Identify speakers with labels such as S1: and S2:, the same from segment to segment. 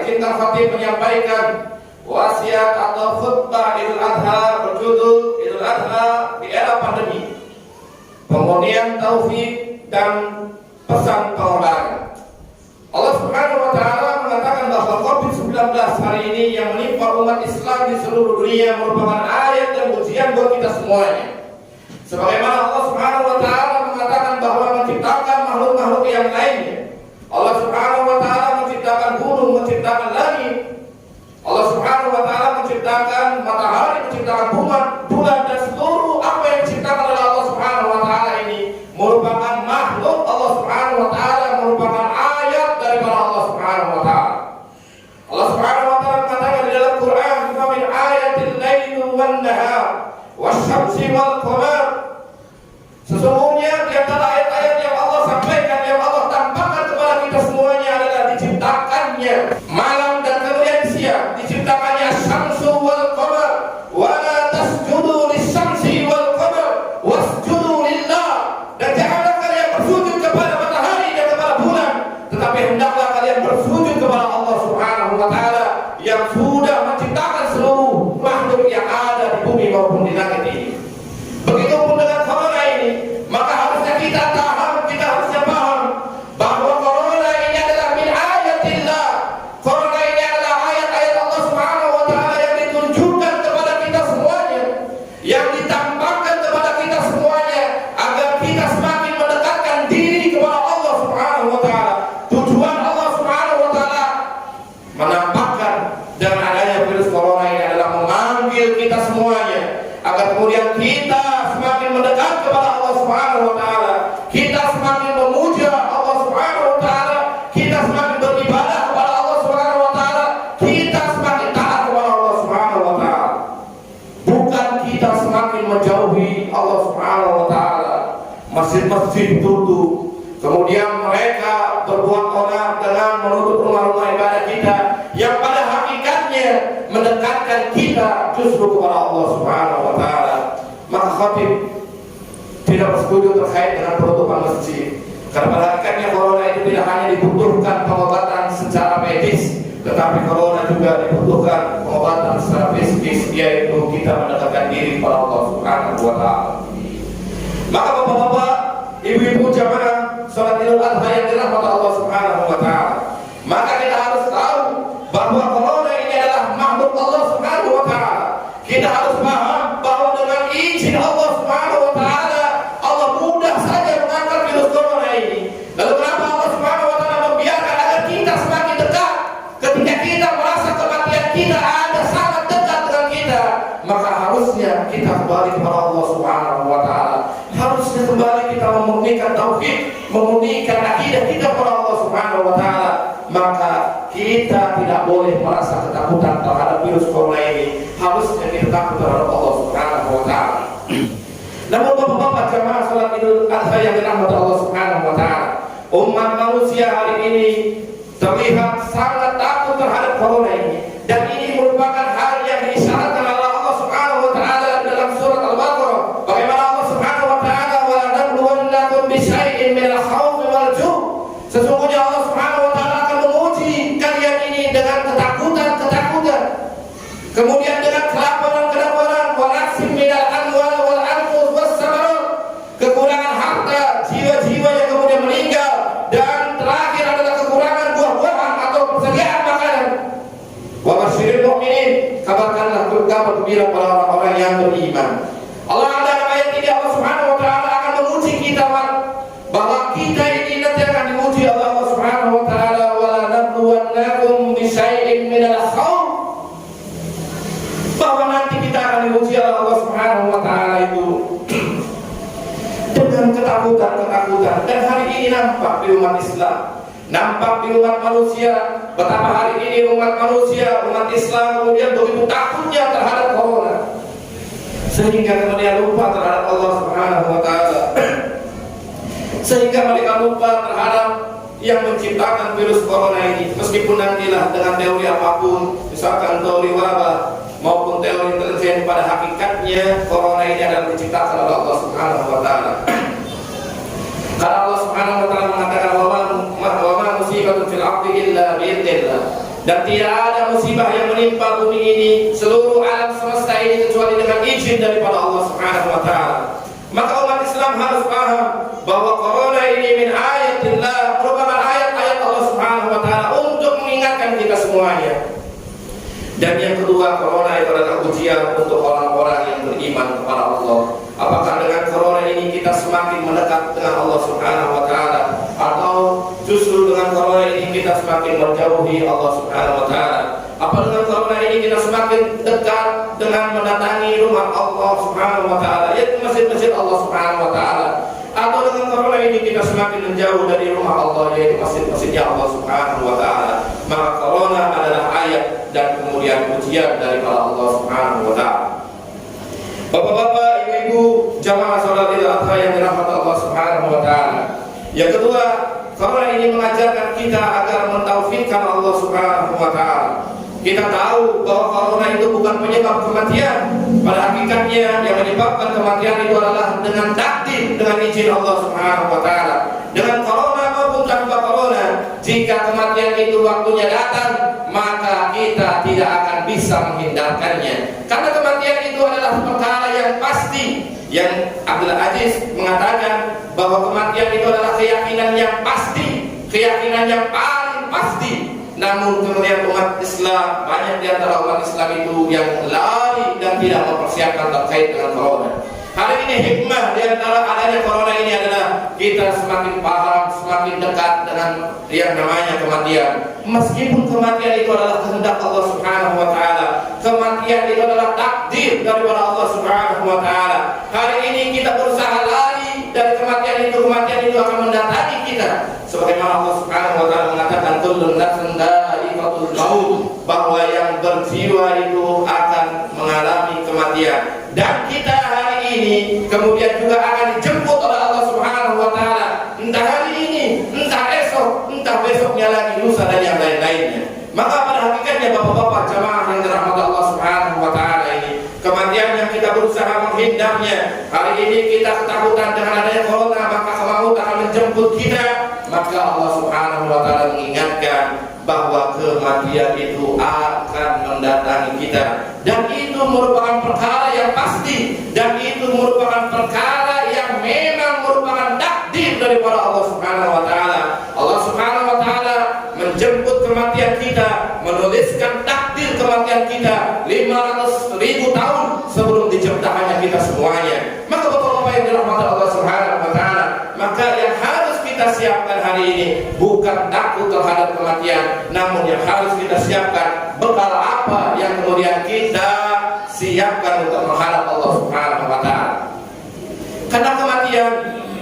S1: izinkan khatib menyampaikan wasiat atau khutbah Idul Adha berjudul Idul Adha di era pandemi, pengundian taufik dan pesan keolahraga. Allah Subhanahu wa Ta'ala mengatakan bahwa COVID-19 hari ini yang menimpa umat Islam di seluruh dunia merupakan ayat dan ujian buat kita semuanya. Sebagaimana Allah Subhanahu wa Ta'ala mengatakan bahwa menciptakan makhluk-makhluk yang lainnya. Allah Subhanahu wa Ta'ala menciptakan gunung, menciptakan langit. Allah Subhanahu wa Ta'ala menciptakan matahari, menciptakan bulan dan seluruh apa yang diciptakan oleh Allah Subhanahu wa Ta'ala ini merupakan makhluk Allah Subhanahu wa Ta'ala, merupakan ayat daripada Allah Subhanahu wa Ta'ala. Allah Subhanahu wa Ta'ala mengatakan di dalam Quran, "Wa min ayatil laili wan nahar wasyamsi wal qamar." Sesungguhnya di antara ayat-ayat yang Allah sampaikan, yang Allah tampakkan kepada kita semuanya adalah diciptakannya malam dan kemudian siang, diciptakannya syamsu wal qamar, wa la tasjudu lis-syamsi wal qamar wasjudu lillah, dan janganlah kalian bersujud kepada matahari dan kepada bulan, tetapi hendaklah kalian bersujud kepada Allah Subhanahu wa Ta'ala yang sudah menciptakan seluruh makhluk yang ada di bumi maupun di langit ini. Begitupun dengan corona ini, maka harusnya kita harusnya paham bahwa corona ini adalah min ayatillah. Corona ini adalah ayat-ayat Allah Subhanahu wa Ta'ala yang ditunjukkan kepada kita semuanya, yang ditampakkan kepada kita semuanya agar kita semakin mendekatkan diri kepada Allah Subhanahu wa Ta'ala. Tujuan Allah Subhanahu wa Ta'ala menampakkan dengan adanya virus corona ini adalah memanggil kita semuanya agar kemudian kita semakin mendekat kepada Allah Subhanahu wa Ta'ala, kita semakin memuja Allah Subhanahu wa Ta'ala, kita semakin beribadah kepada Allah Subhanahu wa Ta'ala, kita semakin taat kepada Allah Subhanahu wa Ta'ala. Bukan kita semakin menjauhi Allah Subhanahu wa Ta'ala. Masjid-masjid tutup, kemudian mereka berbuat onar dengan menutup rumah-rumah ibadah kita yang pada hakikatnya mendekatkan kita justru kepada Allah Subhanahu wa Ta'ala. Maka khatib tidak bersetuju terkait dengan penutupan masjid, karena pada hakikatnya corona itu tidak hanya dibutuhkan pengobatan secara medis, tetapi corona juga dibutuhkan pengobatan secara fisikis, yaitu kita mendekatkan diri kepada Allah Subhanahu wa Ta'ala. Maka bapak-bapak, ibu-ibu jamaah salat Idul Adha yang dirahmati Allah Subhanahu wa Ta'ala, maka kita harus tahu bahwa corona ini adalah makhluk Allah Subhanahu wa Ta'ala. Kita harus paham bahwa dengan izin Allah Subhanahu wa Ta'ala, Allah mudah saja mengangkat virus corona ini. Lalu kenapa Allah Subhanahu wa Ta'ala membiarkan agar kita semakin dekat? Ketika kita merasa kematian kita ada sangat dekat dengan kita, maka harusnya kita kembali kepada Allah Subhanahu wa Ta'ala. Harusnya kembali kita memurnikan tauhid, memurnikan akidah kita kepada Allah Subhanahu wa Ta'ala. Maka kita tidak boleh merasa ketakutan terhadap virus corona ini. Harusnya kita takut terhadap Allah Subhanahu wa Ta'ala. Namun bapak-bapak jamaah salat Idul Adha yang dirahmati Allah Subhanahu wa Ta'ala, umat manusia hari ini terlihat sangat takut terhadap corona ini, dan ini merupakan hal yang diisyaratkan oleh Allah Subhanahu wa Ta'ala dalam surat Al-Baqarah. Bagaimana Allah Subhanahu wa Ta'ala, wa nabluwannakum bisyai'in minal khawfi wal ju'. Sesungguhnya Allah Subhanahu wa Ta'ala akan menguji kalian ini dengan ketakutan, kemudian dengan kelaparan, wa naqsim minal amwal wal anfus was samarat, kekurangan harta, jiwa-jiwa yang kemudian meninggal, dan terakhir adalah kekurangan buah-buahan atau persediaan makanan. Wa basyiril mu'minin, kabarkanlah kabar gembira pada orang-orang yang beriman. Allah ada ayat ini, Allah Subhanahu wa Ta'ala akan menguji kita bahwa kita ini nanti akan diuji oleh Allah Subhanahu wa Ta'ala, wa la nabluwannakum bisyai'in minal khawf, bahwa nanti kita akan diuji oleh Allah Subhanahu wa Ta'ala itu dengan ketakutan. Dan hari ini nampak di umat Islam, nampak di umat manusia, betapa hari ini umat manusia, umat Islam kemudian begitu takutnya terhadap corona, sehingga kemudian lupa terhadap Allah Subhanahu wa Ta'ala, sehingga mereka lupa terhadap yang menciptakan virus corona ini. Meskipun nantilah dengan teori apapun, misalkan teori wabah maupun teori intelijen, pada hakikatnya corona ini adalah diciptakan oleh Allah Subhanahu wa Ta'ala. Karena Allah Subhanahu wa Ta'ala mengatakan wa ma musibatun fil ardi illa bi'idznillah. Dan tidak ada musibah yang menimpa bumi ini, seluruh alam semesta ini, kecuali dengan izin daripada Allah Subhanahu wa Ta'ala. Maka umat Islam harus paham bahwa corona ini min ayatillah, merupakan ayat-ayat Allah Subhanahu wa Ta'ala untuk mengingatkan kita semuanya. Dan yang kedua, corona itu adalah ujian untuk orang-orang yang beriman kepada Allah. Apakah dengan corona ini kita semakin mendekat dengan Allah Subhanahu wa Ta'ala, atau justru dengan corona ini kita semakin menjauhi Allah Subhanahu wa Ta'ala? Apa dengan corona ini kita semakin dekat dengan mendatangi rumah Allah Subhanahu wa Ta'ala, yaitu masjid-masjid Allah Subhanahu wa Ta'ala? Atau dengan corona ini kita semakin menjauh dari rumah Allah, yaitu masjid-masjidnya Allah Subhanahu wa Ta'ala? Maka corona adalah ayat dan kemudian ujian daripada Allah Subhanahu wa Ta'ala. Bapak-bapak, ibu-ibu, jamaah salat Idul Adha yang dirahmati Allah Subhanahu wa Ta'ala. Yang kedua, corona ini mengajarkan kita agar mentauhidkan Allah Subhanahu wa Ta'ala. Kita tahu bahwa corona itu bukan penyebab kematian. Pada hakikatnya yang menyebabkan kematian itu adalah dengan takdir, dengan izin Allah Subhanahu wa Ta'ala. Dengan corona maupun tanpa corona, jika kematian itu waktunya datang, maka kita tidak akan bisa menghindarkannya. Karena kematian itu adalah perkara yang pasti. Yang Abdul Aziz mengatakan bahwa kematian itu adalah keyakinan yang pasti, keyakinan yang paling pasti. Namun kemudian umat Islam, banyak di antara umat Islam itu yang lari dan tidak mempersiapkan terkait dengan corona. Hari ini hikmah di antara adanya corona ini adalah kita semakin paham, semakin dekat dengan yang namanya kematian. Meskipun kematian itu adalah kehendak Allah Subhanahu wa Ta'ala, kematian itu adalah takdir daripada Allah Subhanahu wa Ta'ala. Hari ini kita berusaha lari dari kematian itu akan mendatangi kita. Sebagaimana Allah Subhanahu wa Ta'ala mengatakan, kullun nafsin dha'iqatul maut, bahwa yang berjiwa itu akan mengalami kematian. Dan kita hari ini kemudian juga akan dijemput oleh Allah Subhanahu wa Ta'ala, entah hari ini, entah esok, entah besoknya lagi, lusa dan yang lain-lainnya. Maka pada hakikatnya bapak-bapak jamaah yang dirahmati Allah Subhanahu wa Ta'ala ini, kematian yang kita berusaha menghindarnya, hari ini kita ketakutan dengan adanya corona, maka maut akan menjemput kita. Maka Allah Subhanahu wa Ta'ala mengingatkan bahwa kematian itu akan mendatangi kita, dan itu merupakan perkara yang pasti, dan itu merupakan perkara yang memang merupakan takdir daripada Allah Subhanahu wa Ta'ala. Allah Subhanahu wa Ta'ala menjemput kematian kita, menuliskan takdir kematian kita 500.000 tahun sebelum diciptakannya kita semuanya. Maka bapak-bapak yang dirahmati Allah Subhanahu wa Ta'ala, maka yang harus kita siapkan hari ini bukan takut terhadap kematian, namun yang harus kita siapkan bekal apa yang kemudian kita siapkan untuk menghadap Allah Subhanahu wa Ta'ala. Karena kematian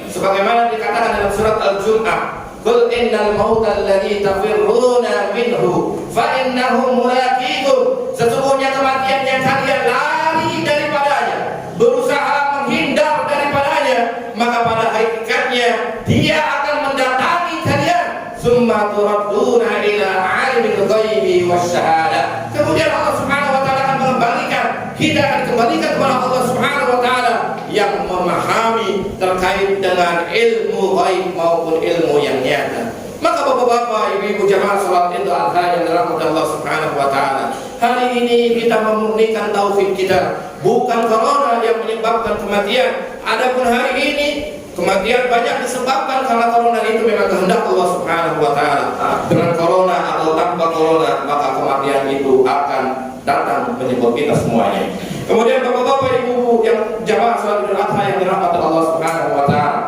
S1: sebagaimana dikatakan dalam surat Al-Jum'ah, qul innal mauta alladzi tafirruna minhu fa innahu mulaqikum, sesungguhnya kematian yang kalian lari daripadanya, berusaha menghindar daripadanya, maka pada hakikatnya dia akan mendatangi kalian. Summa turadduna ila alimil ghaibi wasyahadah, kemudian Allah Subhanahu wa Ta'ala akan mengembalikan kita, akan kembalikan kepada Allah Subhanahu wa Ta'ala yang memahami terkait dengan ilmu ghaib maupun ilmu yang nyata. Maka bapak-bapak, ibu-ibu jamaah salat Idul Adha yang dirahmati Allah Subhanahu wa Ta'ala, hari ini kita memurnikan tauhid kita, bukan corona yang menyebabkan kematian. Adapun hari ini kematian banyak disebabkan karena corona itu memang kehendak Allah Subhanahu wa Ta'ala. Dengan corona atau tanpa corona, maka kematian itu akan datang menyebut kita semuanya. Kemudian bapak-bapak, ibu-ibu yang jamaah salat Idul Adha yang dirahmati Allah Subhanahu wa Ta'ala,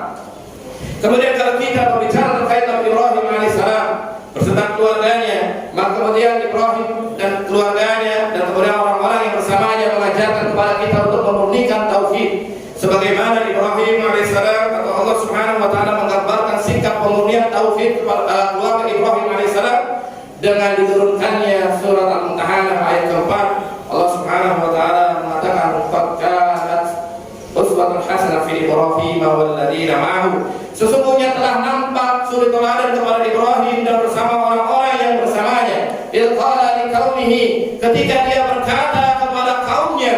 S1: kemudian kalau kita berbicara terkait Nabi Ibrahim alaihissalam beserta keluarganya, maka kemudian Ibrahim dan keluarganya dan kemudian orang-orang yang bersamanya mengajarkan kepada kita untuk memurnikan tauhid. Sebagaimana Ibrahim alaihissalam atau Allah Subhanahu wa Ta'ala menggambarkan sikap pemurnian tauhid kepada keluarga Ibrahim alaihissalam dengan diturunkannya surat Al-Mumtahanah ayat keempat. Allah Subhanahu wa Ta'ala mengatakan, qad kanat uswatun hasanah fi Ibrahim wal ladzina ma'ahu, sesungguhnya telah nampak suri teladan kepada Ibrahim dan bersama orang-orang yang bersamanya. Il qala liqaumihi, ketika dia berkata kepada kaumnya,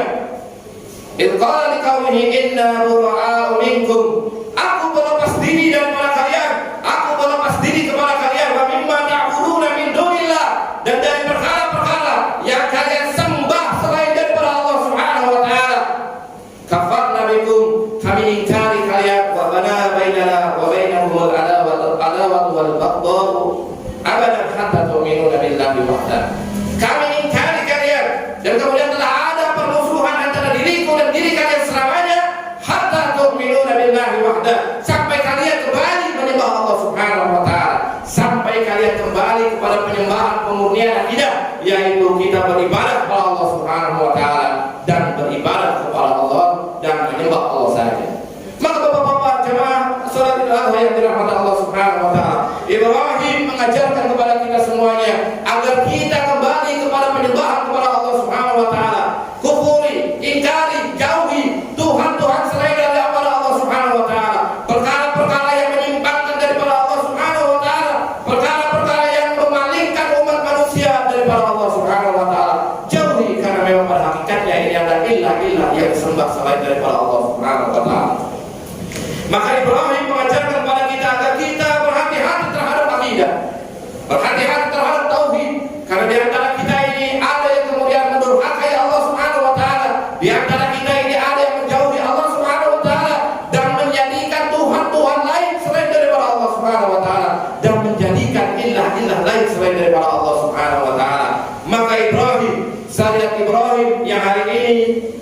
S1: il qala liqaumihi inna bura'u minkum, aku berlepas diri daripada kalian, aku berlepas diri kepada kalian, wa mimma ta'buduna min dunillah, dan dari wasiatnya ini adalah ilah-ilah yang disembah selain daripada Allah Subhanahu wa taala. Maka Ibrahim mengajarkan kepada kita agar kita berhati-hati terhadap akidah, berhati-hati terhadap tauhid, karena di antara kita ini ada yang kemudian mendurhakai Allah Subhanahu wa taala, di antara kita ini ada yang menjauhi Allah Subhanahu wa taala dan menjadikan Tuhan lain selain daripada Allah Subhanahu wa taala dan menjadikan ilah-ilah lain selain daripada Allah Subhanahu wa taala. Maka syariat Ibrahim yang hari ini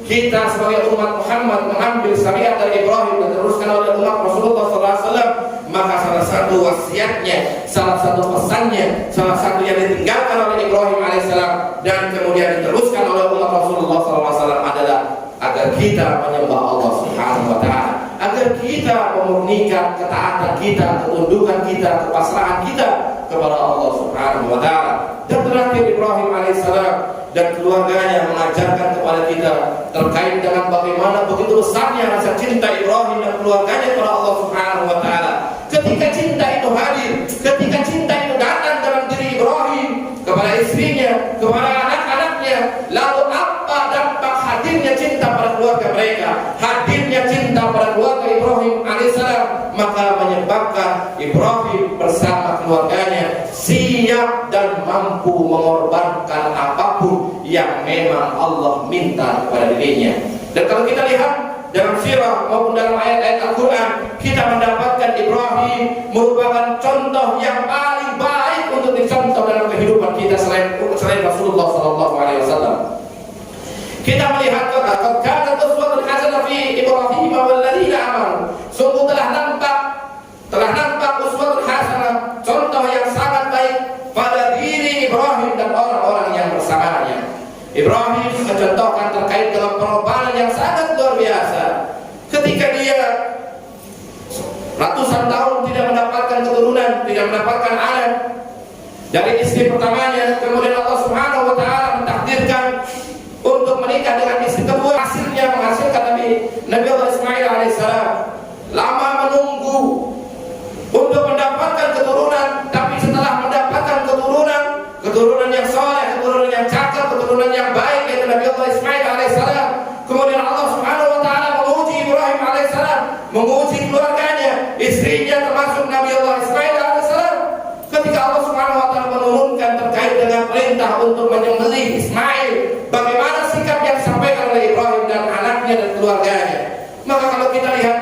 S1: kita sebagai umat Muhammad mengambil syariat dari Ibrahim dan diteruskan oleh umat Rasulullah SAW, maka salah satu wasiatnya, salah satu pesannya, salah satu yang ditinggalkan oleh Ibrahim alaihissalam dan kemudian diteruskan oleh umat Rasulullah SAW adalah agar kita menyembah Allah Subhanahu wa taala, agar kita memurnikan ketaatan kita, ketundukan kita, kepasrahan kita kepada Allah Subhanahu wa taala. Dan terakhir Ibrahim alaihissalam dan keluarganya mengajarkan kepada kita terkait dengan bagaimana begitu besarnya rasa cinta Ibrahim dan keluarganya kepada Allah Subhanahu wa taala. Ketika cinta itu hadir, ketika cinta itu datang dalam diri Ibrahim kepada istrinya, kepada anak-anaknya, lalu apa dampak hadirnya cinta pada keluarga mereka, hadirnya cinta pada keluarga Ibrahim alaihissalam, maka menyebabkan Ibrahim bersama keluarganya siap dan mampu mengorbankan apapun yang memang Allah minta kepada dirinya. Dan kalau kita lihat dalam sirah maupun dalam ayat-ayat Al-Quran, kita mendapatkan Ibrahim merupakan contoh yang paling baik untuk dicontoh dalam kehidupan kita selain Rasulullah SAW. Kita melihat kata uswatun hasanah fi Ibrahim walladzina amanu. Sungguh telah nampak uswatun hasanah, contoh yang sangat baik pada diri Ibrahim dan orang-orang yang bersamanya. Ibrahim mencontohkan terkait dengan pengorbanan yang sangat luar biasa. Ketika dia ratusan tahun tidak mendapatkan keturunan, tidak mendapatkan anak dari istri pertamanya, kemudian Allah Subhanahu wa taala mentakdirkan untuk menikah dengan istri kedua, hasilnya menghasilkan Nabi Allah Ismail alaihissalam. Lama menunggu untuk mendapatkan keturunan, tapi setelah mendapatkan keturunan yang soleh, keturunan yang cakap, keturunan yang baik, yaitu Nabi Allah Ismail alaihissalam, kemudian Allah Subhanahu wa taala menguji Ibrahim alaihissalam, menguji keluarganya, istrinya termasuk Nabi Allah Ismail alaihissalam. Ketika Allah Subhanahu wa taala menurunkan terkait dengan perintah untuk menyembelih Ismail, bagaimana sikap yang disampaikan oleh Ibrahim dan anaknya dan keluarganya? Maka kalau kita lihat,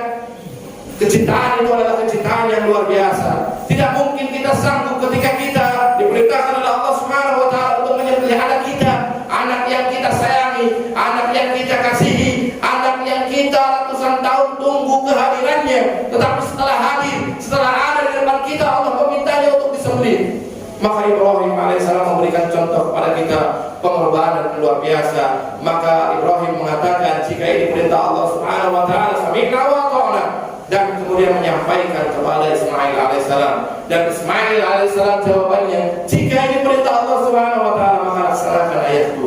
S1: kecintaan itu adalah kecintaan yang luar biasa. Tidak mungkin kita sanggup ketika kita diperintahkan oleh Allah Subhanahu wa taala untuk menyembelih anak kita, anak yang kita sayangi, anak yang kita kasihi, anak yang kita ratusan tahun tunggu kehadirannya, tetapi setelah hadir, setelah ada di depan kita, Allah memintanya untuk disembelih. Maka Ibrahim alaihissalam memberikan contoh kepada kita pengorbanan luar biasa. Maka Ibrahim mengatakan, jika ini perintah Allah Subhanahu wa taala, sami'na wa ata'na, dan kemudian menyampaikan kepada Ismail alaihissalam, dan Ismail alaihissalam jawabannya, jika ini perintah Allah Subhanahu wa taala, maka laksanakan ayatku.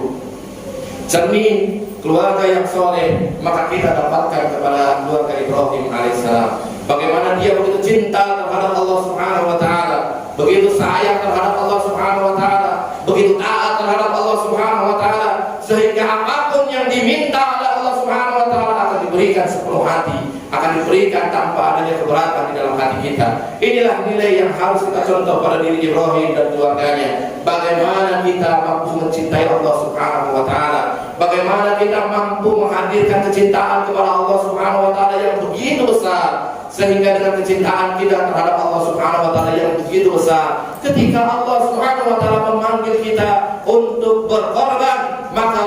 S1: Cermin keluarga yang soleh, maka kita dapatkan kepada keluarga Ibrahim alaihissalam bagaimana dia begitu cinta terhadap Allah Subhanahu wa taala, begitu sayang terhadap Allah Subhanahu wa taala, begitu taat terhadap Allah Subhanahu wa taala, sehingga apapun yang diminta oleh Allah Subhanahu wa taala akan diberikan sepenuh hati, akan diberikan tanpa adanya keberatan di dalam hati kita. Inilah nilai yang harus kita contoh pada diri Ibrahim dan keluarganya. Bagaimana kita mampu mencintai Allah Subhanahu wa taala, bagaimana kita mampu menghadirkan kecintaan kepada Allah Subhanahu wa taala yang begitu besar, sehingga dengan kecintaan kita terhadap Allah Subhanahu wa taala yang begitu besar, ketika Allah Subhanahu wa taala memanggil kita untuk berkorban, maka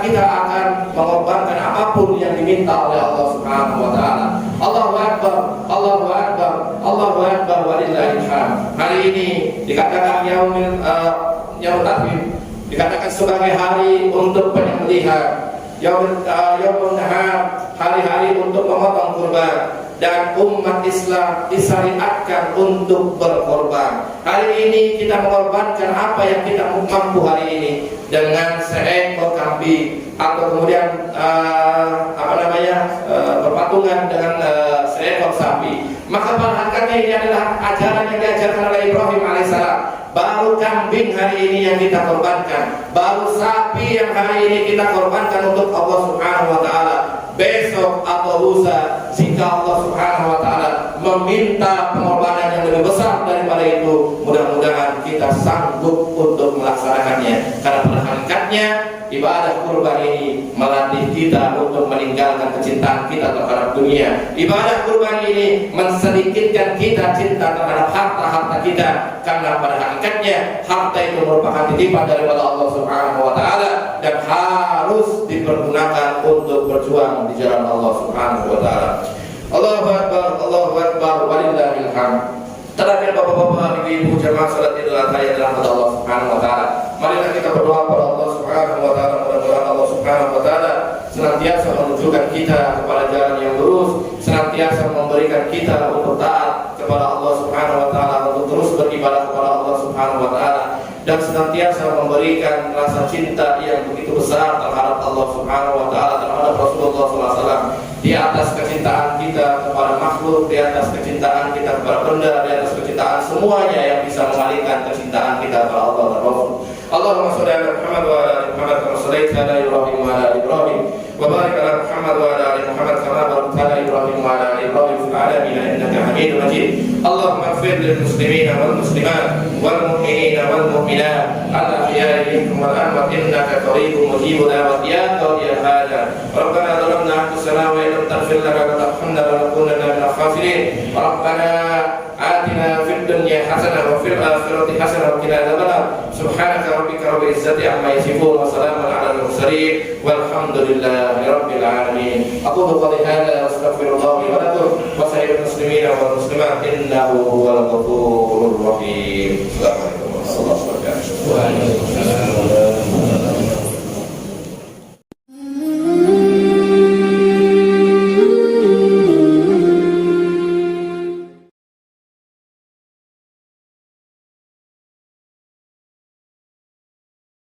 S1: kita akan mengorbankan apapun yang diminta oleh Allah Subhanahu wa taala. Allahu akbar, Allahu akbar, Allahu akbar walillahil hamd. Hari ini dikatakan yaumul takwim, dikatakan sebagai hari untuk penyembelihan, yaumul nahar, hari-hari untuk memotong kurban, dan umat Islam disyariatkan untuk berkorban. Hari ini kita mengorbankan apa yang kita mampu hari ini dengan seekor kambing, atau kemudian berpatungan dengan seekor sapi. Maka berangkatnya ini adalah ajaran yang diajarkan oleh Ibrahim alaihissalam. Baru kambing hari ini yang kita korbankan, baru sapi yang hari ini kita korbankan untuk Allah Subhanahu wa taala. Besok atau lusa jika Allah Subhanahu wa taala meminta pengorbanan yang lebih besar daripada itu, mudah-mudahan kita sanggup untuk melaksanakannya. Karena pada hakikatnya ibadah kurban ini melatih kita untuk meninggalkan kecintaan kita terhadap dunia. Ibadah kurban ini mensedikitkan kita cinta terhadap harta-harta kita, karena pada hakikatnya harta itu merupakan titipan daripada Allah Subhanahu wa taala dan harus dipergunakan untuk berjuang di jalan Allah Subhanahu wa taala. Allahu akbar, walillahil hamd. Terakhir bapak-bapak, ibu-ibu jamaah salat Idul Adha yang dirahmati Allah Subhanahu wa taala. Marilah kita berdoa kepada Allah Subhanahu wa taala, mudah-mudahan Allah Subhanahu wa taala senantiasa menunjukkan kita kepada jalan yang lurus, senantiasa memberikan kita untuk taat kepada Allah Subhanahu wa taala, untuk terus beribadah kepada Allah Subhanahu wa taala, dan senantiasa memberikan rasa cinta yang begitu besar terhadap Allah Subhanahu wa taala, terhadap Rasulullah SAW, di atas kecintaan kita kepada makhluk, di atas kecintaan kita kepada benda, di atas kecintaan semuanya yang bisa mengalihkan kecintaan kita kepada Allah dan Rasul. Allahumma shalli ala Muhammad wa ala ali Muhammad kama shallaita ala Ibrahim wa ala ali Ibrahim wa barik ala Muhammad wa ala ali Muhammad kama barakta ala Ibrahim wa ala ali Ibrahim fil alamin innaka Hamidum Majid. Allahumma ighfir lil muslimina wal muslimat wal mu'minina wal mu'minat al ahya'i minhum wal amwat innaka qaribun mujibud da'wat ya qadiyal hajat. Rabbana zalamna anfusana wa in lam taghfir lana wa tarhamna lanakunanna minal khasirin. Rabbana atina fid dunya hasanah wa fil akhirati hasanah wa qina adzabannar. Subhanaka rabbika rabbil izzati amma yasifun wa salamun alal mursalin walhamdulillahi rabbil alamin. Aqulu qawli hadza wa astaghfirullah li wa lakum wa sa'iril muslimina wal muslimat innahu huwal ghafurur rahim. Assalamualaikum warahmatullahi wabarakatuh.